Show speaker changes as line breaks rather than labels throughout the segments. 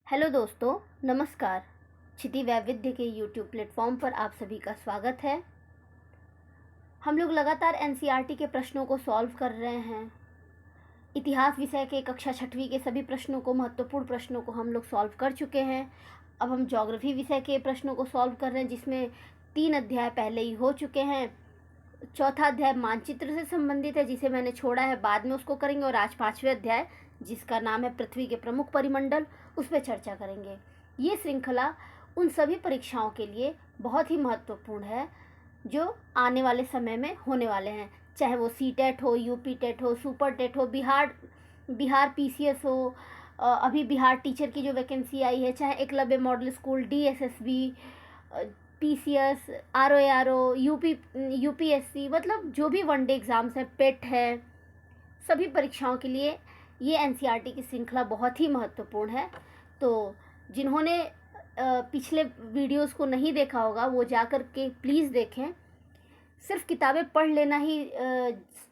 Hello दोस्तों, नमस्कार। क्षिति वैविध्य के यूट्यूब प्लेटफॉर्म पर आप सभी का स्वागत है। हम लोग लगातार एनसीईआरटी के प्रश्नों को सॉल्व कर रहे हैं। इतिहास विषय के कक्षा 6वीं के सभी प्रश्नों को, महत्वपूर्ण प्रश्नों को हम लोग सॉल्व कर चुके हैं। अब हम ज्योग्राफी विषय के प्रश्नों को सॉल्व कर रहे हैं, जिसमें 3 अध्याय पहले ही हो चुके हैं। चौथा अध्याय मानचित्र से संबंधित है, जिसे मैंने छोड़ा है, बाद में उसको करेंगे। और आज 5वें अध्याय, जिसका नाम है पृथ्वी के प्रमुख परिमंडल, उस पर चर्चा करेंगे। ये श्रृंखला उन सभी परीक्षाओं के लिए बहुत ही महत्वपूर्ण है जो आने वाले समय में होने वाले हैं, चाहे वो सीटेट हो, यूपी टेट हो, सुपर टेट हो, बिहार पीसीएस हो, अभी बिहार टीचर की जो वैकेंसी आई है, चाहे Eklavya model school, DSSB, PCS, RO, UPSC, मतलब जो भी वनडे एग्ज़ाम्स हैं, पेट है, सभी परीक्षाओं के लिए ये एनसीईआरटी की श्रृंखला बहुत ही महत्वपूर्ण है। तो जिन्होंने पिछले वीडियोस को नहीं देखा होगा, वो जा कर के प्लीज़ देखें। सिर्फ किताबें पढ़ लेना ही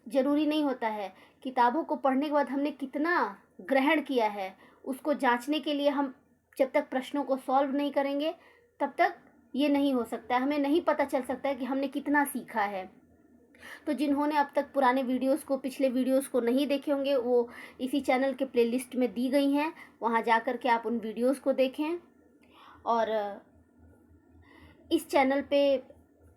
ज़रूरी नहीं होता है। किताबों को पढ़ने के बाद हमने कितना ग्रहण किया है, उसको जांचने के लिए हम जब तक प्रश्नों को सॉल्व नहीं करेंगे, तब तक ये नहीं हो सकता है। हमें नहीं पता चल सकता है कि हमने कितना सीखा है। तो जिन्होंने अब तक पुराने वीडियोस को, पिछले वीडियोस को नहीं देखे होंगे, वो इसी चैनल के प्लेलिस्ट में दी गई हैं, वहाँ जा कर के आप उन वीडियोस को देखें। और इस चैनल पे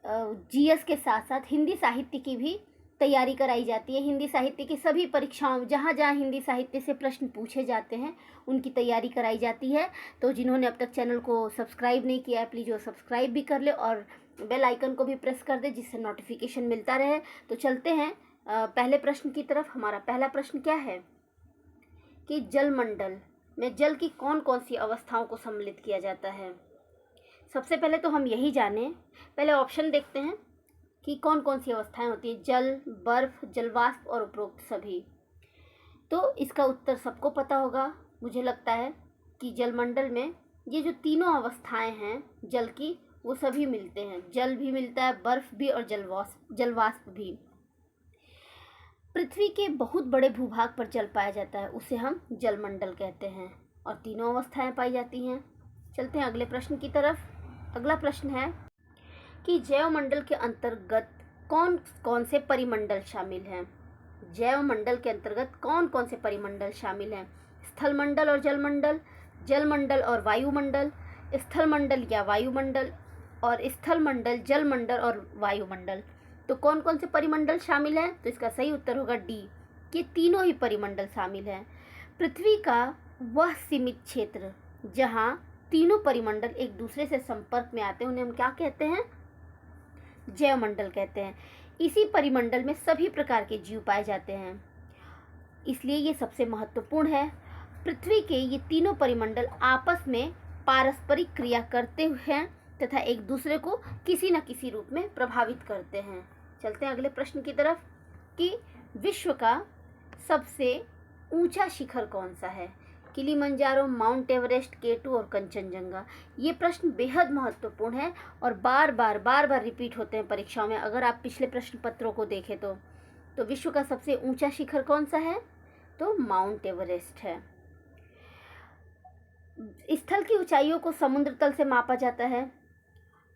जीएस के साथ साथ हिंदी साहित्य की भी तैयारी कराई जाती है। हिंदी साहित्य की सभी परीक्षाओं, जहाँ जहाँ हिंदी साहित्य से प्रश्न पूछे जाते हैं, उनकी तैयारी कराई जाती है। तो जिन्होंने अब तक चैनल को सब्सक्राइब नहीं किया है, प्लीज़ वो सब्सक्राइब भी कर ले और बेल आइकन को भी प्रेस कर दे, जिससे नोटिफिकेशन मिलता रहे। तो चलते हैं पहले प्रश्न की तरफ। हमारा पहला प्रश्न क्या है कि जलमंडल में जल की कौन कौन सी अवस्थाओं को सम्मिलित किया जाता है। सबसे पहले तो हम यही जानें, पहले ऑप्शन देखते हैं कि कौन कौन सी अवस्थाएं होती हैं। जल, बर्फ, जलवाष्प और उपरोक्त सभी। तो इसका उत्तर सबको पता होगा, मुझे लगता है, कि जलमंडल में ये जो तीनों अवस्थाएं हैं जल की, वो सभी मिलते हैं। जल भी मिलता है, बर्फ भी और जलवाष्प भी। पृथ्वी के बहुत बड़े भूभाग पर जल पाया जाता है, उसे हम जलमंडल कहते हैं, और तीनों अवस्थाएं पाई जाती हैं। चलते हैं अगले प्रश्न की तरफ। अगला प्रश्न है कि जैवमंडल के अंतर्गत कौन कौन से परिमंडल शामिल हैं। जैवमंडल के अंतर्गत कौन कौन से परिमंडल शामिल हैं। स्थलमंडल और जलमंडल, जलमंडल और वायुमंडल, स्थलमंडल या वायुमंडल, और स्थलमंडल, जलमंडल और वायुमंडल। तो कौन कौन से परिमंडल शामिल हैं? तो इसका सही उत्तर होगा डी, कि तीनों ही परिमंडल शामिल हैं। पृथ्वी का वह सीमित क्षेत्र जहाँ तीनों परिमंडल एक दूसरे से संपर्क में आते हैं, उन्हें हम क्या कहते हैं? जैवमंडल कहते हैं। इसी परिमंडल में सभी प्रकार के जीव पाए जाते हैं, इसलिए ये सबसे महत्वपूर्ण है। पृथ्वी के ये तीनों परिमंडल आपस में पारस्परिक क्रिया करते हैं तथा एक दूसरे को किसी न किसी रूप में प्रभावित करते हैं। चलते हैं अगले प्रश्न की तरफ कि विश्व का सबसे ऊंचा शिखर कौन सा है। किलिमंजारो, माउंट एवरेस्ट, केटू और कंचनजंगा। ये प्रश्न बेहद महत्वपूर्ण है और बार बार रिपीट होते हैं परीक्षाओं में। अगर आप पिछले प्रश्न पत्रों को देखें तो विश्व का सबसे ऊंचा शिखर कौन सा है? तो माउंट एवरेस्ट है। स्थल की ऊंचाइयों को समुद्र तल से मापा जाता है।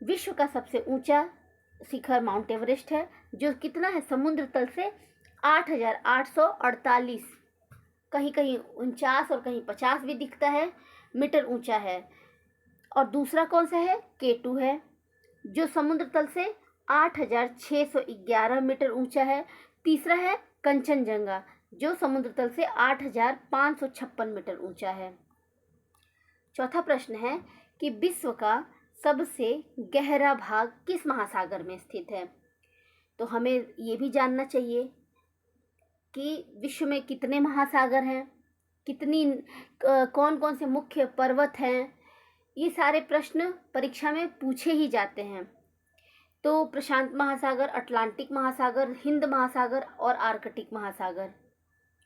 विश्व का सबसे ऊंचा शिखर माउंट एवरेस्ट है, जो कितना है? समुद्र तल से 8,848, कहीं कहीं 49 और कहीं 50 भी दिखता है, मीटर ऊंचा है। और दूसरा कौन सा है? केटू है, जो समुद्र तल से 8,611 मीटर ऊंचा है। तीसरा है कंचनजंगा, जो समुद्र तल से 8,556 मीटर ऊंचा है। चौथा प्रश्न है कि विश्व का सबसे गहरा भाग किस महासागर में स्थित है। तो हमें ये भी जानना चाहिए कि विश्व में कितने महासागर हैं, कौन कौन से मुख्य पर्वत हैं। ये सारे प्रश्न परीक्षा में पूछे ही जाते हैं। तो प्रशांत महासागर, अटलांटिक महासागर, हिंद महासागर और आर्कटिक महासागर।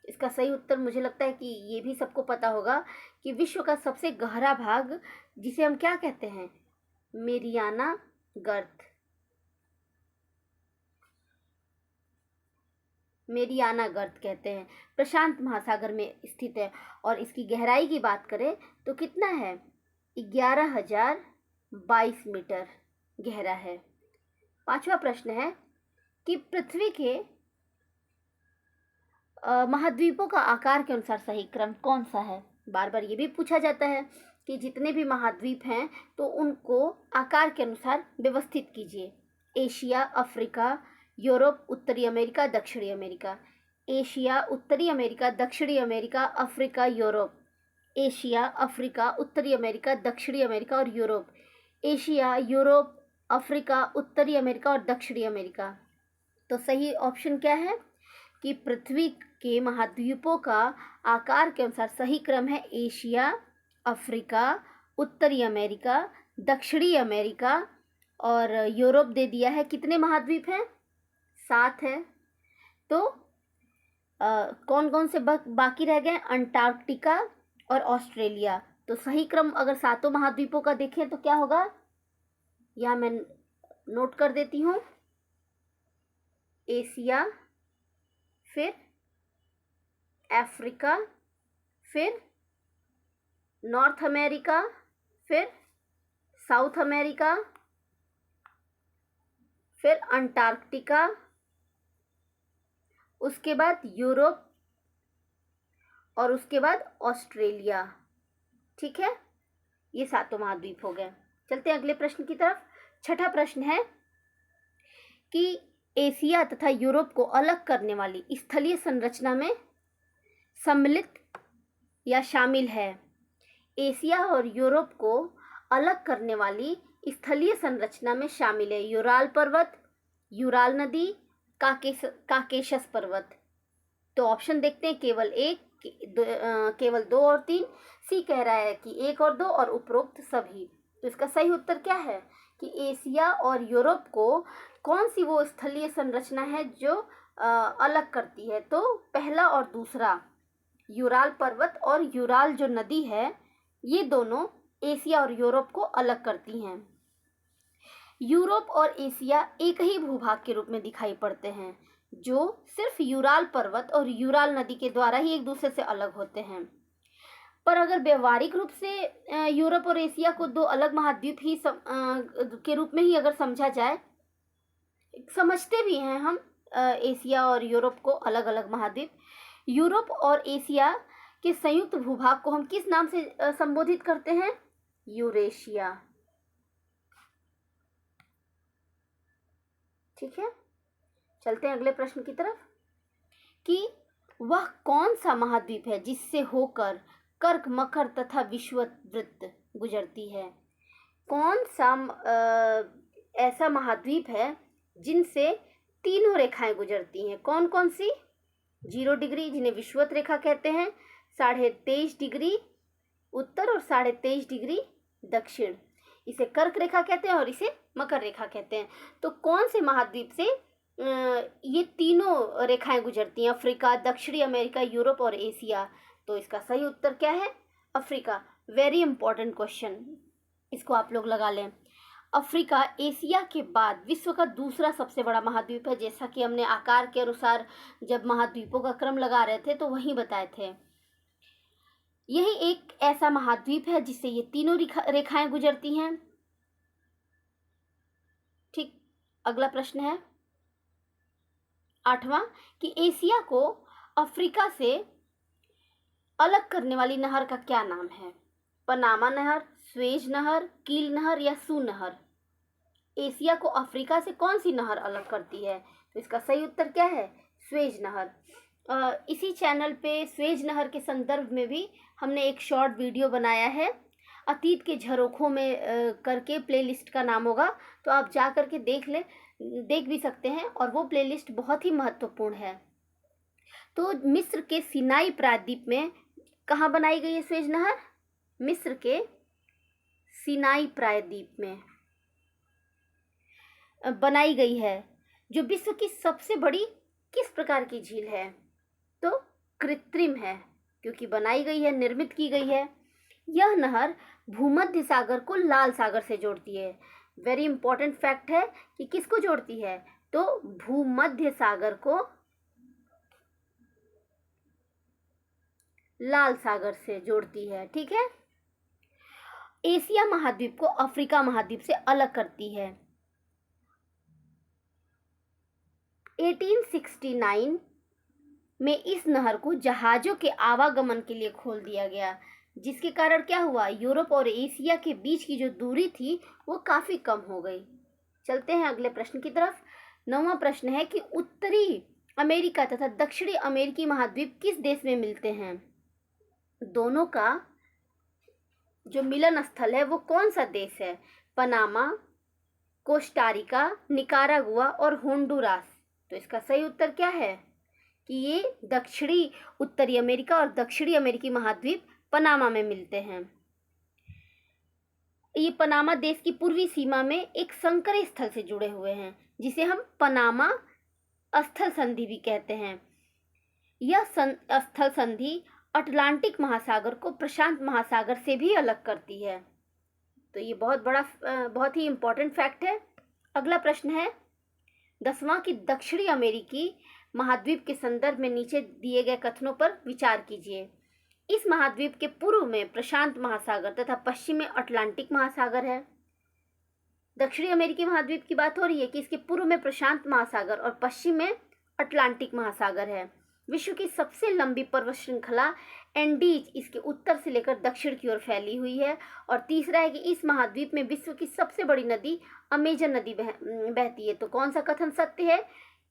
इसका सही उत्तर मुझे लगता है कि ये भी सबको पता होगा कि विश्व का सबसे गहरा भाग, जिसे हम क्या कहते हैं? मेरियाना गर्त। मेरियाना गर्त कहते हैं, प्रशांत महासागर में स्थित है। और इसकी गहराई की बात करें तो कितना है, 11,022 मीटर गहरा है। पांचवा प्रश्न है कि पृथ्वी के महाद्वीपों का आकार के अनुसार सही क्रम कौन सा है। बार बार ये भी पूछा जाता है कि जितने भी महाद्वीप हैं तो उनको आकार के अनुसार व्यवस्थित कीजिए। एशिया, अफ्रीका, यूरोप, उत्तरी अमेरिका, दक्षिणी अमेरिका। एशिया, उत्तरी अमेरिका, दक्षिणी America, Africa, Europe. Asia, Africa, उत्तरी अमेरिका, दक्षिणी अमेरिका और यूरोप। एशिया, यूरोप, अफ्रीका, उत्तरी अमेरिका और दक्षिणी अमेरिका। तो सही ऑप्शन क्या है कि पृथ्वी के महाद्वीपों का आकार के अनुसार सही क्रम है एशिया, अफ्रीका, उत्तरी अमेरिका, दक्षिणी अमेरिका और यूरोप दे दिया है। कितने महाद्वीप हैं, 7 है। तो कौन कौन से बाकी रह गए, अंटार्कटिका और ऑस्ट्रेलिया। तो सही क्रम अगर 7 महाद्वीपों का देखें तो क्या होगा, यहाँ मैं नोट कर देती हूँ। एशिया, फिर अफ्रीका, फिर नॉर्थ अमेरिका, फिर साउथ अमेरिका, फिर अंटार्कटिका, उसके बाद यूरोप और उसके बाद ऑस्ट्रेलिया। ठीक है, ये 7 महाद्वीप हो गए। चलते हैं अगले प्रश्न की तरफ। छठा प्रश्न है कि एशिया तथा यूरोप को अलग करने वाली स्थलीय संरचना में सम्मिलित या शामिल है। एशिया और यूरोप को अलग करने वाली स्थलीय संरचना में शामिल है यूराल पर्वत, यूराल नदी, काकेशस पर्वत। तो ऑप्शन देखते हैं, केवल 1, केवल 2 और 3। सी कह रहा है कि 1 और 2 और उपरोक्त सभी। तो इसका सही उत्तर क्या है कि एशिया और यूरोप को कौन सी वो स्थलीय संरचना है जो अलग करती है। तो पहला और दूसरा, यूराल पर्वत और यूराल जो नदी है, ये दोनों एशिया और यूरोप को अलग करती हैं। यूरोप और एशिया एक ही भूभाग के रूप में दिखाई पड़ते हैं, जो सिर्फ यूराल पर्वत और यूराल नदी के द्वारा ही एक दूसरे से अलग होते हैं। पर अगर व्यवहारिक रूप से यूरोप और एशिया को 2 अलग महाद्वीप ही के रूप में ही अगर समझा जाए, समझते भी हैं हम एशिया और यूरोप को अलग अलग महाद्वीप। यूरोप और एशिया के संयुक्त भूभाग को हम किस नाम से संबोधित करते हैं, यूरेशिया। ठीक है, चलते हैं अगले प्रश्न की तरफ कि वह कौन सा महाद्वीप है जिससे होकर कर्क, मकर तथा विषुववृत्त गुजरती है। कौन सा ऐसा महाद्वीप है जिनसे तीनों रेखाएं गुजरती हैं। कौन कौन सी, 0 डिग्री जिन्हें विषुवत रेखा कहते हैं, 23.5 डिग्री उत्तर और 23.5 डिग्री दक्षिण, इसे कर्क रेखा कहते हैं और इसे मकर रेखा कहते हैं। तो कौन से महाद्वीप से ये तीनों रेखाएं गुजरती हैं, अफ्रीका, दक्षिणी अमेरिका, यूरोप और एशिया। तो इसका सही उत्तर क्या है, अफ्रीका। वेरी इंपॉर्टेंट क्वेश्चन, इसको आप लोग लगा लें। अफ्रीका एशिया के बाद विश्व का दूसरा सबसे बड़ा महाद्वीप है, जैसा कि हमने आकार के अनुसार जब महाद्वीपों का क्रम लगा रहे थे तो वहीं बताए थे। यही एक ऐसा महाद्वीप है जिससे ये तीनों रेखाएं गुजरती हैं। ठीक, अगला प्रश्न है 8वां कि एशिया को अफ्रीका से अलग करने वाली नहर का क्या नाम है। पनामा नहर, स्वेज नहर, कील नहर या सू नहर। एशिया को अफ्रीका से कौन सी नहर अलग करती है। तो इसका सही उत्तर क्या है, स्वेज नहर। इसी चैनल पे स्वेज नहर के संदर्भ में भी हमने एक शॉर्ट वीडियो बनाया है, अतीत के झरोखों में करके प्लेलिस्ट का नाम होगा, तो आप जा करके देख भी सकते हैं और वो प्लेलिस्ट बहुत ही महत्वपूर्ण है। तो मिस्र के सिनाई प्रायद्वीप में कहाँ बनाई गई है स्वेज नहर, मिस्र के सिनाई प्रायद्वीप में बनाई गई है, जो विश्व की सबसे बड़ी किस प्रकार की झील है। तो कृत्रिम है, क्योंकि बनाई गई है, निर्मित की गई है। यह नहर भूमध्य सागर को लाल सागर से जोड़ती है। वेरी इंपॉर्टेंट फैक्ट है कि किसको जोड़ती है, तो भूमध्य सागर को लाल सागर से जोड़ती है। ठीक है। एशिया महाद्वीप को अफ्रीका महाद्वीप से अलग करती है। 1869 में इस नहर को जहाज़ों के आवागमन के लिए खोल दिया गया, जिसके कारण क्या हुआ, यूरोप और एशिया के बीच की जो दूरी थी वो काफ़ी कम हो गई। चलते हैं अगले प्रश्न की तरफ। 9वां प्रश्न है कि उत्तरी अमेरिका तथा दक्षिणी अमेरिकी महाद्वीप किस देश में मिलते हैं? दोनों का जो मिलन स्थल है वो कौन सा देश है? पनामा, कोस्टारिका, निकारागुआ और होंडुरास। तो इसका सही उत्तर क्या है कि ये दक्षिणी उत्तरी अमेरिका और दक्षिणी अमेरिकी महाद्वीप पनामा में मिलते हैं। ये पनामा देश की पूर्वी सीमा में एक संकरी स्थल से जुड़े हुए हैं, जिसे हम पनामा स्थल संधि भी कहते हैं। यह स्थल संधि अटलांटिक महासागर को प्रशांत महासागर से भी अलग करती है। तो ये बहुत ही इम्पोर्टेंट फैक्ट है। अगला प्रश्न है 10वां कि दक्षिणी अमेरिकी महाद्वीप के संदर्भ में नीचे दिए गए कथनों पर विचार कीजिए। इस महाद्वीप के पूर्व में प्रशांत महासागर तथा पश्चिम में अटलांटिक महासागर है। दक्षिणी अमेरिकी महाद्वीप की बात हो रही है कि इसके पूर्व में प्रशांत महासागर और पश्चिम में अटलांटिक महासागर है। विश्व की सबसे लंबी पर्वत श्रृंखला एंडीज इसके उत्तर से लेकर दक्षिण की ओर फैली हुई है। और तीसरा है कि इस महाद्वीप में विश्व की सबसे बड़ी नदी अमेजन नदी बहती है। तो कौन सा कथन सत्य है?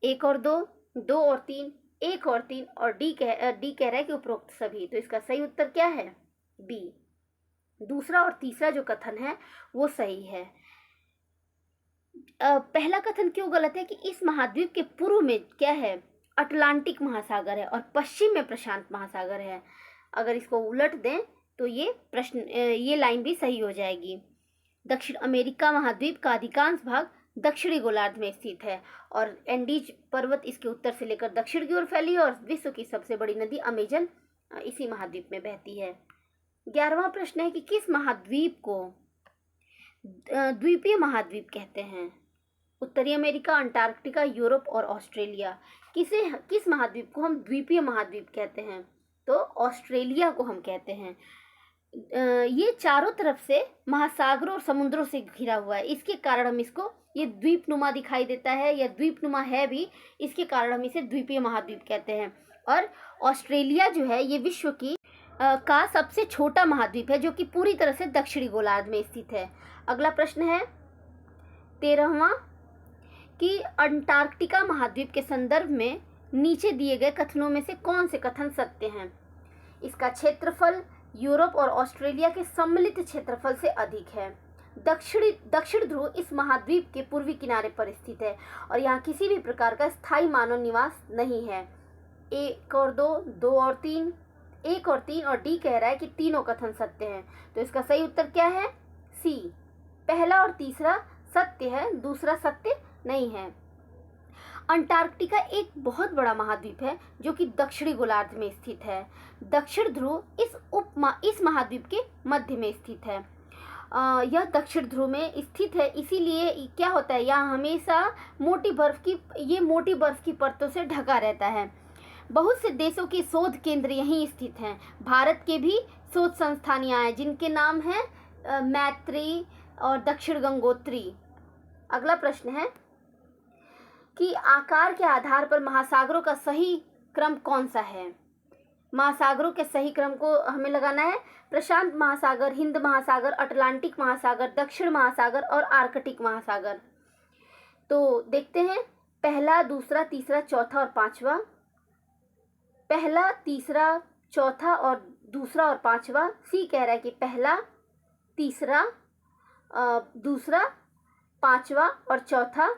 1 और 2, 2 और 3, 1 और 3 और डी कह रहा है कि उपरोक्त सभी। तो इसका सही उत्तर क्या है? बी। दूसरा और तीसरा जो कथन है वो सही है। पहला कथन क्यों गलत है कि इस महाद्वीप के पूर्व में क्या है? अटलांटिक महासागर है और पश्चिम में प्रशांत महासागर है। अगर इसको उलट दें तो ये लाइन भी सही हो जाएगी। दक्षिण अमेरिका महाद्वीप का अधिकांश भाग दक्षिणी गोलार्ध में स्थित है और एंडीज पर्वत इसके उत्तर से लेकर दक्षिण की ओर फैली है और विश्व की सबसे बड़ी नदी अमेजन इसी महाद्वीप में बहती है। 11वां प्रश्न है कि किस महाद्वीप को द्वीपीय महाद्वीप कहते हैं? उत्तरी अमेरिका, अंटार्कटिका, यूरोप और ऑस्ट्रेलिया। किस महाद्वीप को हम द्वीपीय महाद्वीप कहते हैं? तो ऑस्ट्रेलिया को हम कहते हैं। ये चारों तरफ से महासागरों और समुद्रों से घिरा हुआ है, इसके कारण हम इसको ये द्वीपनुमा दिखाई देता है या द्वीपनुमा है भी, इसके कारण हम इसे द्वीपीय महाद्वीप कहते हैं। और ऑस्ट्रेलिया जो है ये विश्व की का सबसे छोटा महाद्वीप है जो कि पूरी तरह से दक्षिणी गोलार्ध में स्थित है। अगला प्रश्न है 13वां कि अंटार्कटिका महाद्वीप के संदर्भ में नीचे दिए गए कथनों में से कौन से कथन सत्य हैं? इसका क्षेत्रफल यूरोप और ऑस्ट्रेलिया के सम्मिलित क्षेत्रफल से अधिक है। दक्षिण ध्रुव इस महाद्वीप के पूर्वी किनारे पर स्थित है और यहाँ किसी भी प्रकार का स्थायी मानव निवास नहीं है। 1 और 2, 2 और 3, 1 और 3 और डी कह रहा है कि तीनों कथन सत्य हैं। तो इसका सही उत्तर क्या है? सी। पहला और तीसरा सत्य है, दूसरा सत्य नहीं है। अंटार्कटिका एक बहुत बड़ा महाद्वीप है जो कि दक्षिणी गोलार्ध में स्थित है। दक्षिण ध्रुव इस महाद्वीप के मध्य में स्थित है। यह दक्षिण ध्रुव में स्थित है, इसीलिए क्या होता है यहाँ हमेशा मोटी बर्फ की परतों से ढका रहता है। बहुत से देशों के शोध केंद्र यहीं स्थित हैं। भारत के भी शोध संस्थान यहाँ हैं जिनके नाम हैं मैत्री और दक्षिण गंगोत्री। अगला प्रश्न है कि आकार के आधार पर महासागरों का सही क्रम कौन सा है? महासागरों के सही क्रम को हमें लगाना है प्रशांत महासागर, हिंद महासागर, अटलांटिक महासागर, दक्षिण महासागर और आर्कटिक महासागर। तो देखते हैं पहला, दूसरा, तीसरा, चौथा और पांचवा। पहला, तीसरा, चौथा और दूसरा और पांचवा। सी कह रहा है कि पहला, तीसरा, दूसरा, पांचवा और चौथा।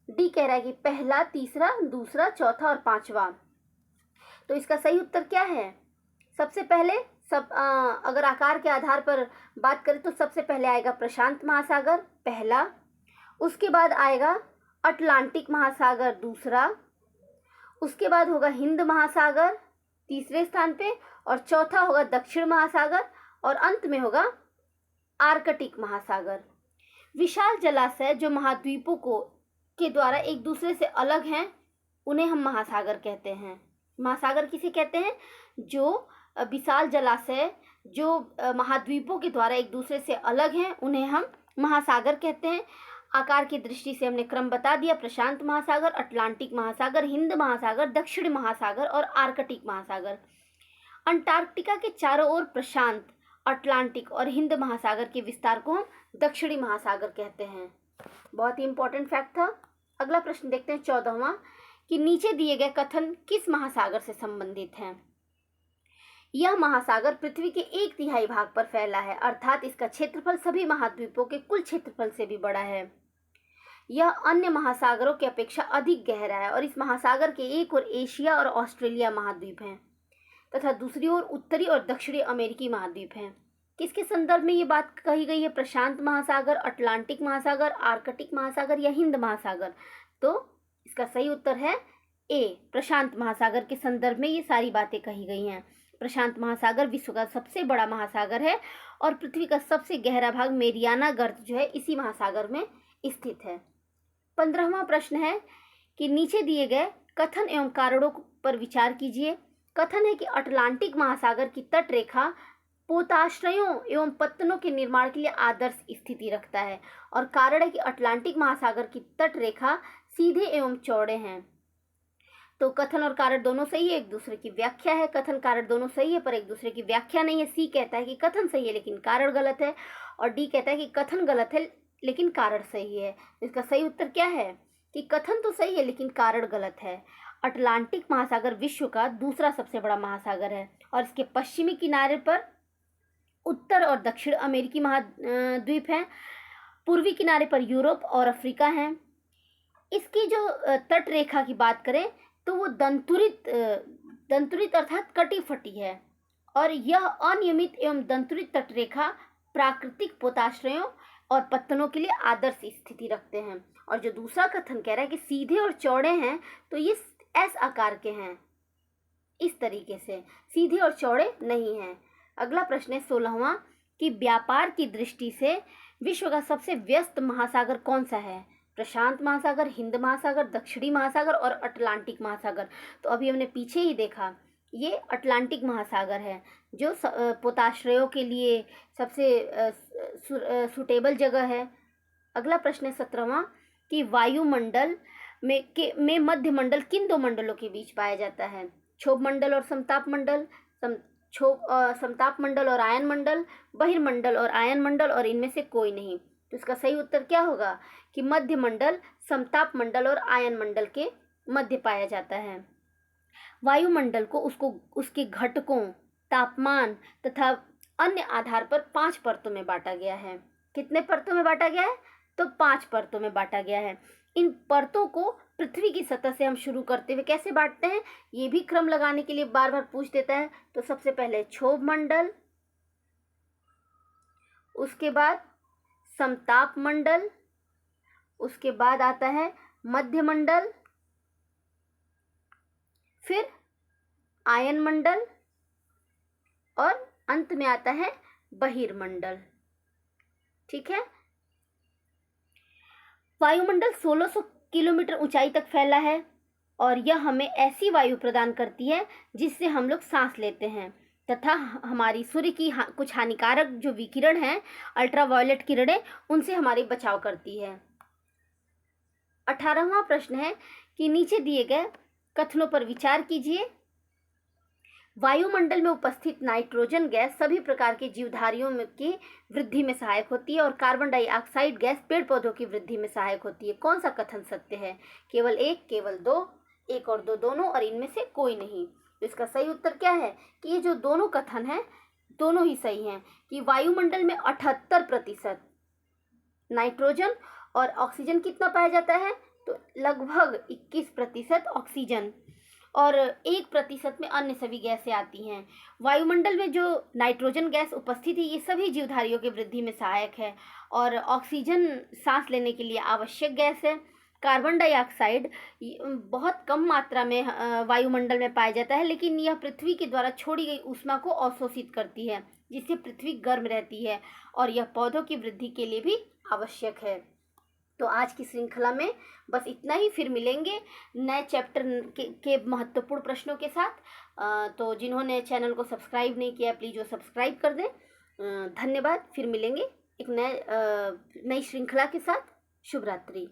डी कह रहा है कि पहला, तीसरा, दूसरा, चौथा और पांचवा। तो इसका सही उत्तर क्या है? सबसे पहले अगर आकार के आधार पर बात करें तो सबसे पहले आएगा प्रशांत महासागर पहला, उसके बाद आएगा अटलांटिक महासागर दूसरा, उसके बाद होगा हिंद महासागर तीसरे स्थान पे और चौथा होगा दक्षिण महासागर और अंत में होगा आर्कटिक महासागर। विशाल जलाशय जो महाद्वीपों के द्वारा एक दूसरे से अलग हैं उन्हें हम महासागर कहते हैं। महासागर किसे कहते हैं? जो विशाल जलाशय जो महाद्वीपों के द्वारा एक दूसरे से अलग हैं उन्हें हम महासागर कहते हैं। आकार की दृष्टि से हमने क्रम बता दिया, प्रशांत महासागर, अटलांटिक महासागर, हिंद महासागर, दक्षिण महासागर और आर्कटिक महासागर। अंटार्कटिका के चारों ओर प्रशांत, अटलांटिक और हिंद महासागर के विस्तार को हम दक्षिणी महासागर कहते हैं। बहुत ही इंपॉर्टेंट फैक्ट था। अगला प्रश्न देखते हैं 14वां कि नीचे दिए गए कथन किस महासागर से संबंधित हैं। यह महासागर पृथ्वी के 1/3 भाग पर फैला है, अर्थात इसका क्षेत्रफल सभी महाद्वीपों के कुल क्षेत्रफल से भी बड़ा है। यह अन्य महासागरों की अपेक्षा अधिक गहरा है और इस महासागर के एक ओर एशिया और ऑस्ट्रेलिया महाद्वीप हैं तथा दूसरी ओर उत्तरी और दक्षिणी अमेरिकी महाद्वीप हैं। किसके संदर्भ में ये बात कही गई है? प्रशांत महासागर, अटलांटिक महासागर, आर्कटिक महासागर या हिंद महासागर? तो इसका सही उत्तर है ए, प्रशांत महासागर के संदर्भ में ये सारी बातें कही गई हैं। प्रशांत महासागर विश्व का सबसे बड़ा महासागर है और पृथ्वी का सबसे गहरा भाग मेरियाना गर्त जो है इसी महासागर में स्थित है। 15वां प्रश्न है कि नीचे दिए गए कथन एवं कारणों पर विचार कीजिए। कथन है कि अटलांटिक महासागर की तट रेखा पोताश्रयों एवं पत्तनों के निर्माण के लिए आदर्श स्थिति रखता है और कारण है कि अटलांटिक महासागर की तट रेखा सीधे एवं चौड़े हैं। तो कथन और कारण दोनों सही है, एक दूसरे की व्याख्या है। कथन कारण दोनों सही है पर एक दूसरे की व्याख्या नहीं है। सी कहता है कि कथन सही है लेकिन कारण गलत है और डी कहता है कि कथन गलत है लेकिन कारण सही है। इसका सही उत्तर क्या है कि कथन तो सही है लेकिन कारण गलत है। अटलांटिक महासागर विश्व का दूसरा सबसे बड़ा महासागर है और इसके पश्चिमी किनारे पर उत्तर और दक्षिण अमेरिकी महाद्वीप हैं। पूर्वी किनारे पर यूरोप और अफ्रीका हैं। इसकी जो तट रेखा की बात करें तो वो दंतुरित अर्थात कटी फटी है और यह अनियमित एवं दंतुरित तट रेखा प्राकृतिक पोताश्रयों और पत्तनों के लिए आदर्श स्थिति रखते हैं। और जो दूसरा कथन कह रहा है कि सीधे और चौड़े हैं तो ये एस आकार के हैं, इस तरीके से सीधे और चौड़े नहीं हैं। अगला प्रश्न है 16वां कि व्यापार की दृष्टि से विश्व का सबसे व्यस्त महासागर कौन सा है? प्रशांत महासागर, हिंद महासागर, दक्षिणी महासागर और अटलांटिक महासागर। तो अभी हमने पीछे ही देखा ये अटलांटिक महासागर है जो पोताश्रयों के लिए सबसे सुटेबल जगह है। अगला प्रश्न है 17वां कि वायुमंडल में मध्य मंडल किन दो मंडलों के बीच पाया जाता है? क्षोभ मंडल और समताप मंडल, समताप मंडल और आयन मंडल, बहिर्मंडल और आयन मंडल और इनमें से कोई नहीं। तो इसका सही उत्तर क्या होगा कि मध्य मंडल समताप मंडल और आयन मंडल के मध्य पाया जाता है। वायुमंडल को उसके घटकों, तापमान तथा अन्य आधार पर 5 परतों में बांटा गया है। कितने परतों में बांटा गया है? तो 5 परतों में बांटा गया है। इन परतों को पृथ्वी की सतह से हम शुरू करते हुए कैसे बांटते हैं ये भी क्रम लगाने के लिए बार बार पूछ देता है। तो सबसे पहले क्षोभ मंडल, उसके बाद समताप मंडल, उसके बाद आता है मध्य मंडल, फिर आयन मंडल और अंत में आता है बहिर्मंडल। ठीक है। वायुमंडल 1600 किलोमीटर ऊंचाई तक फैला है और यह हमें ऐसी वायु प्रदान करती है जिससे हम लोग सांस लेते हैं तथा हमारी सूर्य की कुछ हानिकारक जो विकिरण हैं, अल्ट्रावायलेट किरणें, उनसे हमारी बचाव करती है। 18वां प्रश्न है कि नीचे दिए गए कथनों पर विचार कीजिए। वायुमंडल में उपस्थित नाइट्रोजन गैस सभी प्रकार के जीवधारियों की वृद्धि में सहायक होती है और कार्बन डाइऑक्साइड गैस पेड़ पौधों की वृद्धि में सहायक होती है। कौन सा कथन सत्य है? केवल एक, केवल दो, एक और दो दोनों और इनमें से कोई नहीं। तो इसका सही उत्तर क्या है कि ये जो दोनों कथन हैं दोनों ही सही हैं कि वायुमंडल में 78% नाइट्रोजन और ऑक्सीजन कितना पाया जाता है? तो लगभग 21% ऑक्सीजन और 1% में अन्य सभी गैसें आती हैं। वायुमंडल में जो नाइट्रोजन गैस उपस्थित है ये सभी जीवधारियों की वृद्धि में सहायक है और ऑक्सीजन सांस लेने के लिए आवश्यक गैस है। कार्बन डाइऑक्साइड बहुत कम मात्रा में वायुमंडल में पाया जाता है लेकिन यह पृथ्वी के द्वारा छोड़ी गई ऊष्मा को अवशोषित करती है जिससे पृथ्वी गर्म रहती है और यह पौधों की वृद्धि के लिए भी आवश्यक है। तो आज की श्रृंखला में बस इतना ही, फिर मिलेंगे नए चैप्टर के महत्वपूर्ण प्रश्नों के साथ। तो जिन्होंने चैनल को सब्सक्राइब नहीं किया प्लीज़ वो सब्सक्राइब कर दें। धन्यवाद। फिर मिलेंगे एक नई श्रृंखला के साथ। शुभ रात्रि।